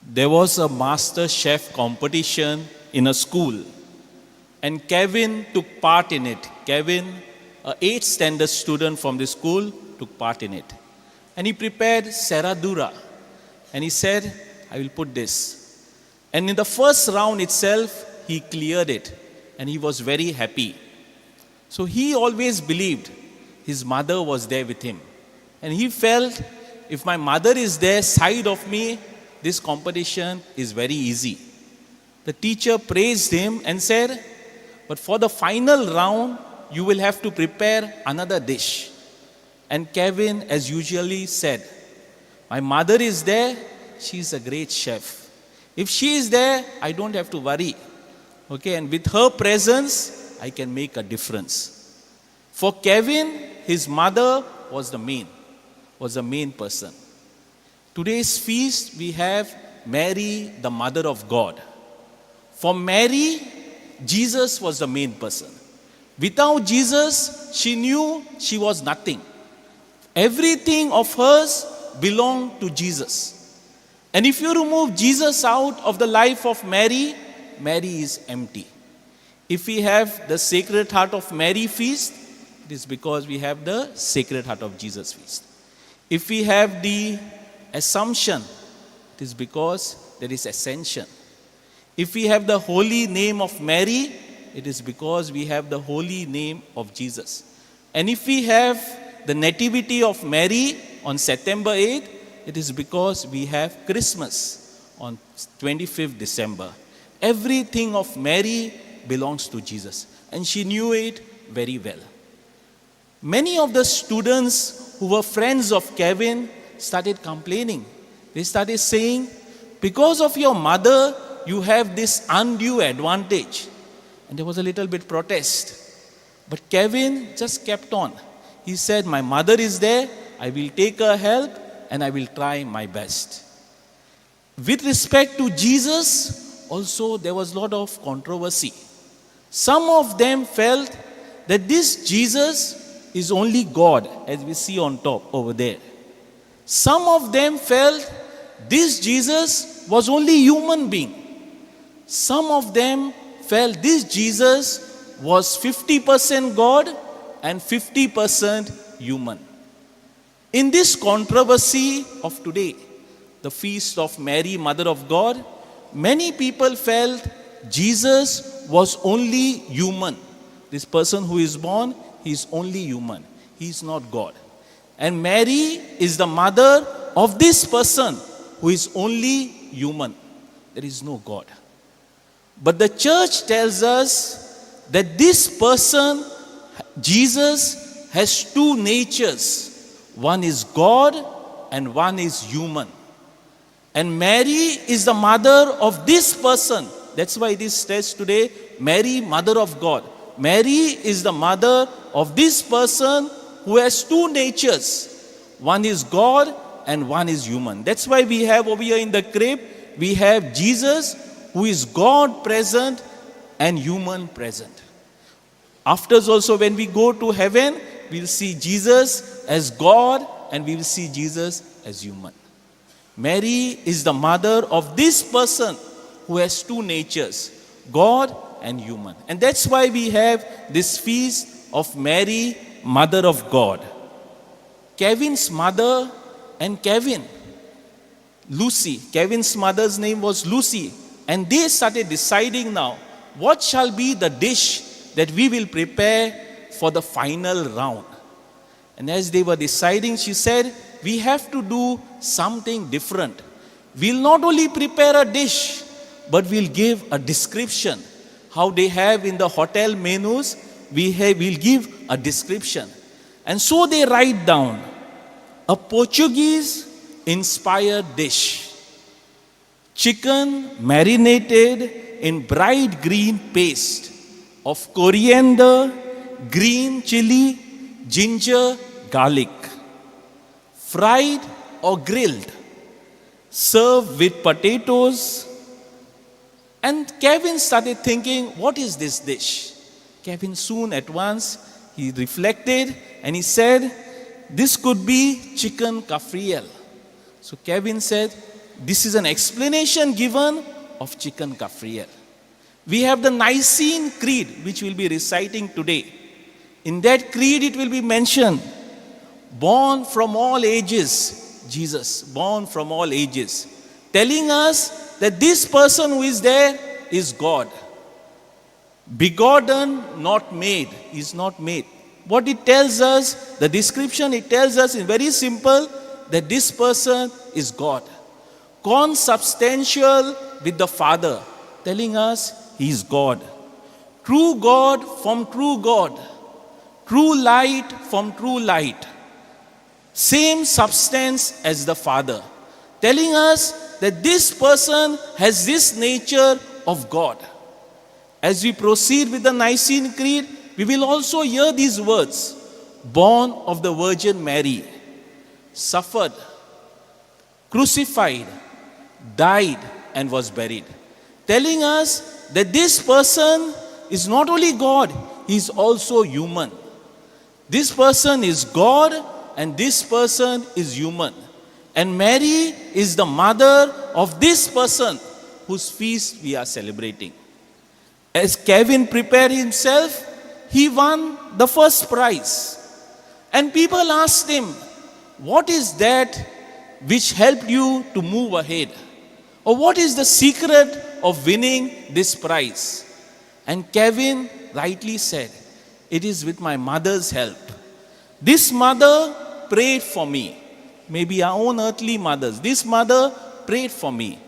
There was a master chef competition in a school, and Kevin took part in it. Kevin, a 8th standard student from the school, took part in it. And he prepared Serradura. And he said, I will put this. And in the first round itself, he cleared it. And he was very happy. So he always believed his mother was there with him. And he felt, if my mother is there side of me, this competition is very easy. The teacher praised him and said, but for the final round, you will have to prepare another dish. And Kevin, as usually, said, my mother is there, she is a great chef. If she is there, I don't have to worry. Okay, and with her presence, I can make a difference. For Kevin, his mother was the main person. Today's feast, we have Mary, the Mother of God. For Mary, Jesus was the main person. Without Jesus, she knew she was nothing. Everything of hers belonged to Jesus. And if you remove Jesus out of the life of Mary, Mary is empty. If we have the Sacred Heart of Mary feast, it is because we have the Sacred Heart of Jesus feast. If we have the Assumption, it is because there is Ascension. If we have the holy name of Mary, it is because we have the holy name of Jesus. And if we have the Nativity of Mary on September 8th, it is because we have Christmas on 25th December. Everything of Mary belongs to Jesus. And she knew it very well. Many of the students who were friends of Kevin started complaining. They started saying, because of your mother, you have this undue advantage. And there was a little bit protest. But Kevin just kept on. He said, my mother is there, I will take her help, and I will try my best. With respect to Jesus, also there was a lot of controversy. Some of them felt that this Jesus is only God, as we see on top over there. Some of them felt this Jesus was only human being. Some of them felt this Jesus was 50% God and 50% human. In this controversy of today, the feast of Mary, Mother of God, many people felt Jesus was only human. This person who is born, he is only human. He is not God. And Mary is the mother of this person who is only human. There is no God. But the church tells us that this person, Jesus, has two natures. One is God and one is human. And Mary is the mother of this person. That's why it is stressed today, Mary, Mother of God. Mary is the mother of this person who has two natures. One is God and one is human. That's why we have over here in the crib, we have Jesus who is God present and human present. After also when we go to heaven, we'll see Jesus as God and we will see Jesus as human. Mary is the mother of this person who has two natures, God and human. And that's why we have this feast of Mary, Mother of God. Kevin's mother and Kevin, Lucy, Kevin's mother's name was Lucy, and they started deciding now, what shall be the dish that we will prepare for the final round? And as they were deciding, she said, we have to do something different. We'll not only prepare a dish, but we'll give a description. How they have in the hotel menus, we'll give a description. And so they write down a Portuguese inspired dish. Chicken marinated in bright green paste of coriander, green chili, ginger, garlic. Fried or grilled. Served with potatoes. And Kevin started thinking, what is this dish? Kevin soon at once, he reflected and he said, this could be chicken cafriel. So Kevin said, this is an explanation given of chicken kafriya. We have the Nicene Creed, which we'll be reciting today. In that creed, it will be mentioned, born from all ages, Jesus, born from all ages, telling us that this person who is there is God. Begotten, not made, is not made. What it tells us, the description it tells us is very simple, that this person is God. Consubstantial with the Father, telling us he is God. True God from true God. True light from true light. Same substance as the Father, telling us that this person has this nature of God. As we proceed with the Nicene Creed, we will also hear these words, born of the Virgin Mary, suffered, crucified, died, and was buried. Telling us that this person is not only God, he is also human. This person is God and this person is human. And Mary is the mother of this person whose feast we are celebrating. As Kevin prepared himself, he won the first prize. And people asked him, what is that which helped you to move ahead? Or what is the secret of winning this prize? And Kevin rightly said, it is with my mother's help. This mother prayed for me. Maybe our own earthly mothers. This mother prayed for me.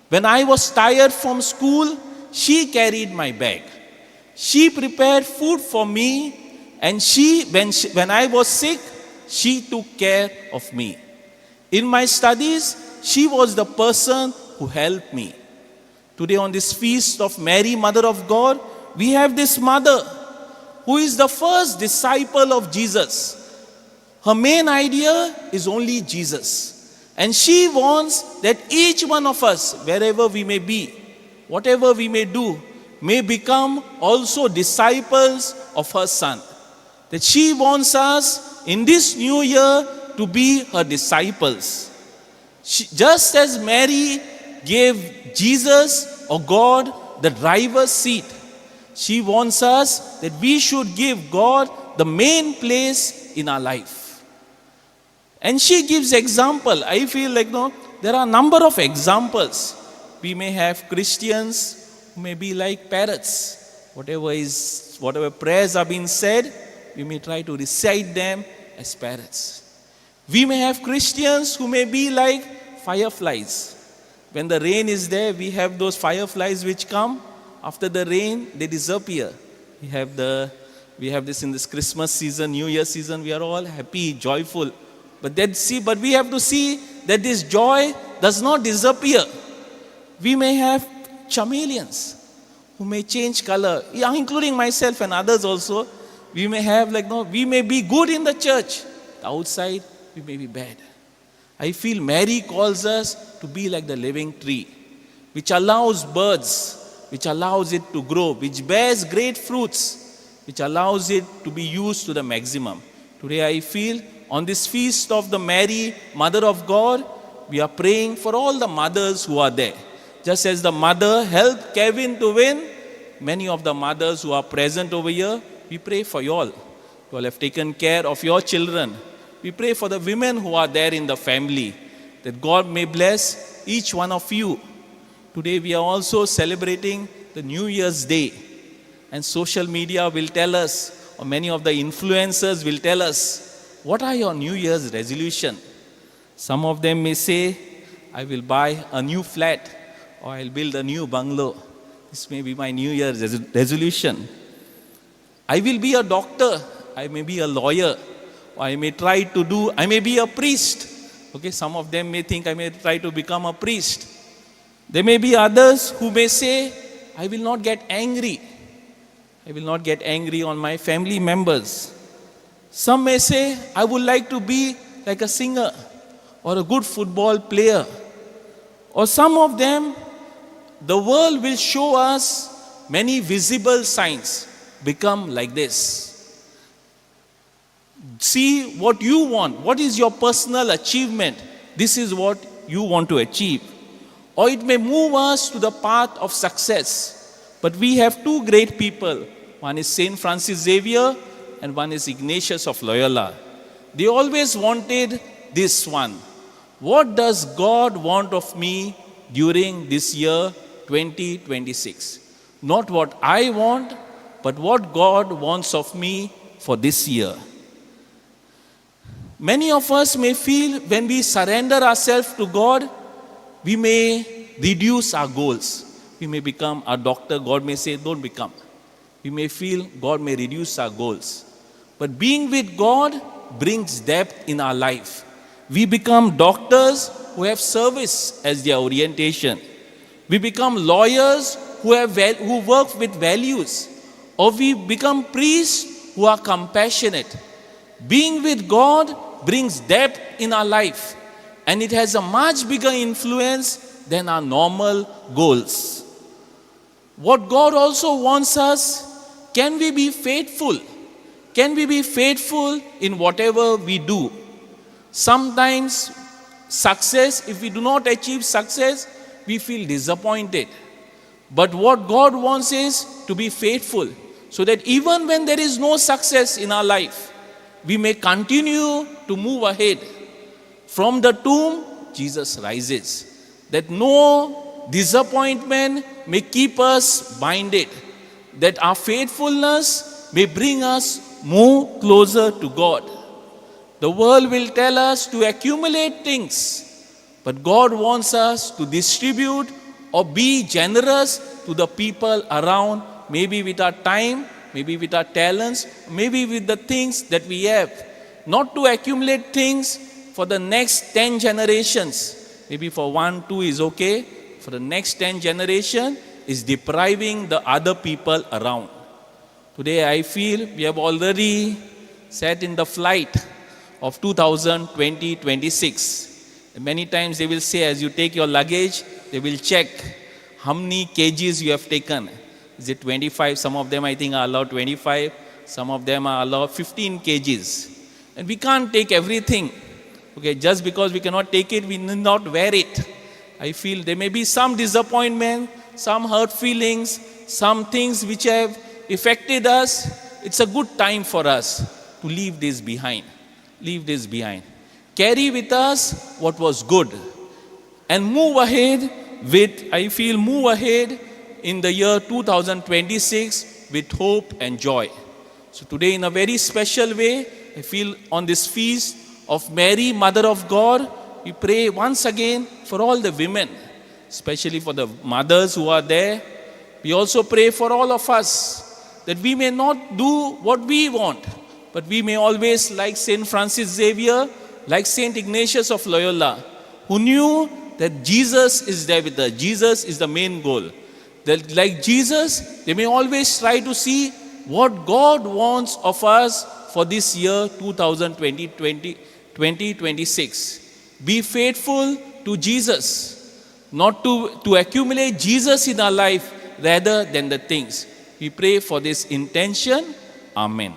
When I was tired from school, she carried my bag. She prepared food for me, and when I was sick, she took care of me. In my studies, she was the person who helped me. Today on this feast of Mary, Mother of God, we have this mother who is the first disciple of Jesus. Her main idea is only Jesus. And she wants that each one of us, wherever we may be, whatever we may do, may become also disciples of her Son. That she wants us in this new year to be her disciples. Just as Mary gave Jesus or God the driver's seat, she wants us that we should give God the main place in our life. And she gives example. I feel like there are a number of examples. We may have Christians who may be like parrots. Whatever prayers are being said, we may try to recite them as parrots. We may have Christians who may be like fireflies. When the rain is there, we have those fireflies which come. After the rain, they disappear. We have this in this Christmas season, New Year season. We are all happy, joyful. But we have to see that this joy does not disappear. We may have chameleons who may change color, including myself and others also. We may have we may be good in the church. Outside, we may be bad. I feel Mary calls us to be like the living tree, which allows birds, which allows it to grow, which bears great fruits, which allows it to be used to the maximum. Today I feel on this feast of the Mary, Mother of God, we are praying for all the mothers who are there. Just as the mother helped Kevin to win, many of the mothers who are present over here, we pray for you all. You all have taken care of your children. We pray for the women who are there in the family, that God may bless each one of you. Today we are also celebrating the New Year's Day. And social media will tell us, or many of the influencers will tell us, what are your New Year's resolution? Some of them may say, I will buy a new flat, or I'll build a new bungalow. This may be my New Year's resolution. I will be a doctor, I may be a lawyer, or I may be a priest. Okay, some of them may think I may try to become a priest. There may be others who may say, I will not get angry. I will not get angry on my family members. Some may say, I would like to be like a singer or a good football player. Or some of them, the world will show us many visible signs. Become like this. See what you want. What is your personal achievement? This is what you want to achieve. Or it may move us to the path of success. But we have two great people. One is St Francis Xavier and one is Ignatius of Loyola. They always wanted this one. What does God want of me during this year 2026? Not what I want, but what God wants of me for this year. Many of us may feel when we surrender ourselves to God, we may reduce our goals. We may become a doctor, God may say, don't become. We may feel God may reduce our goals. But being with God brings depth in our life. We become doctors who have service as their orientation. We become lawyers who work with values. Or we become priests who are compassionate. Being with God brings depth in our life. And it has a much bigger influence than our normal goals. What God also wants us, can we be faithful? Can we be faithful in whatever we do? Sometimes success, if we do not achieve success, we feel disappointed. But what God wants is to be faithful, so that even when there is no success in our life, we may continue to move ahead. From the tomb, Jesus rises. That no disappointment may keep us binded. That our faithfulness may bring us more closer to God. The world will tell us to accumulate things, but God wants us to distribute or be generous to the people around, maybe with our time, maybe with our talents, maybe with the things that we have. Not to accumulate things for the next 10 generations. Maybe for 1, 2 is okay. For the next 10 generation is depriving the other people around. Today I feel we have already sat in the flight of 2020-26. Many times they will say, as you take your luggage, they will check how many kgs you have taken. Is it 25? Some of them I think are allowed 25. Some of them are allowed 15 kgs. And we can't take everything. Okay, just because we cannot take it, we need not wear it. I feel there may be some disappointment, some hurt feelings, some things which have affected us. It's a good time for us to leave this behind. Leave this behind. Carry with us what was good. And move ahead in the year 2026 with hope and joy. So today in a very special way, I feel on this feast of Mary, Mother of God, we pray once again for all the women, especially for the mothers who are there. We also pray for all of us, that we may not do what we want, but we may always, like St Francis Xavier, like St Ignatius of Loyola, who knew that Jesus is there with us. Jesus is the main goal. That like Jesus, they may always try to see what God wants of us for this year 2026. Be faithful to Jesus, not to accumulate Jesus in our life rather than the things. We pray for this intention. Amen.